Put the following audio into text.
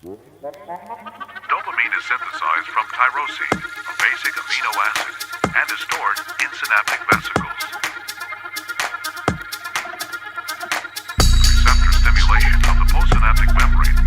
Dopamine is synthesized from tyrosine, a basic amino acid, and is stored in synaptic vesicles. Receptor stimulation of the postsynaptic membrane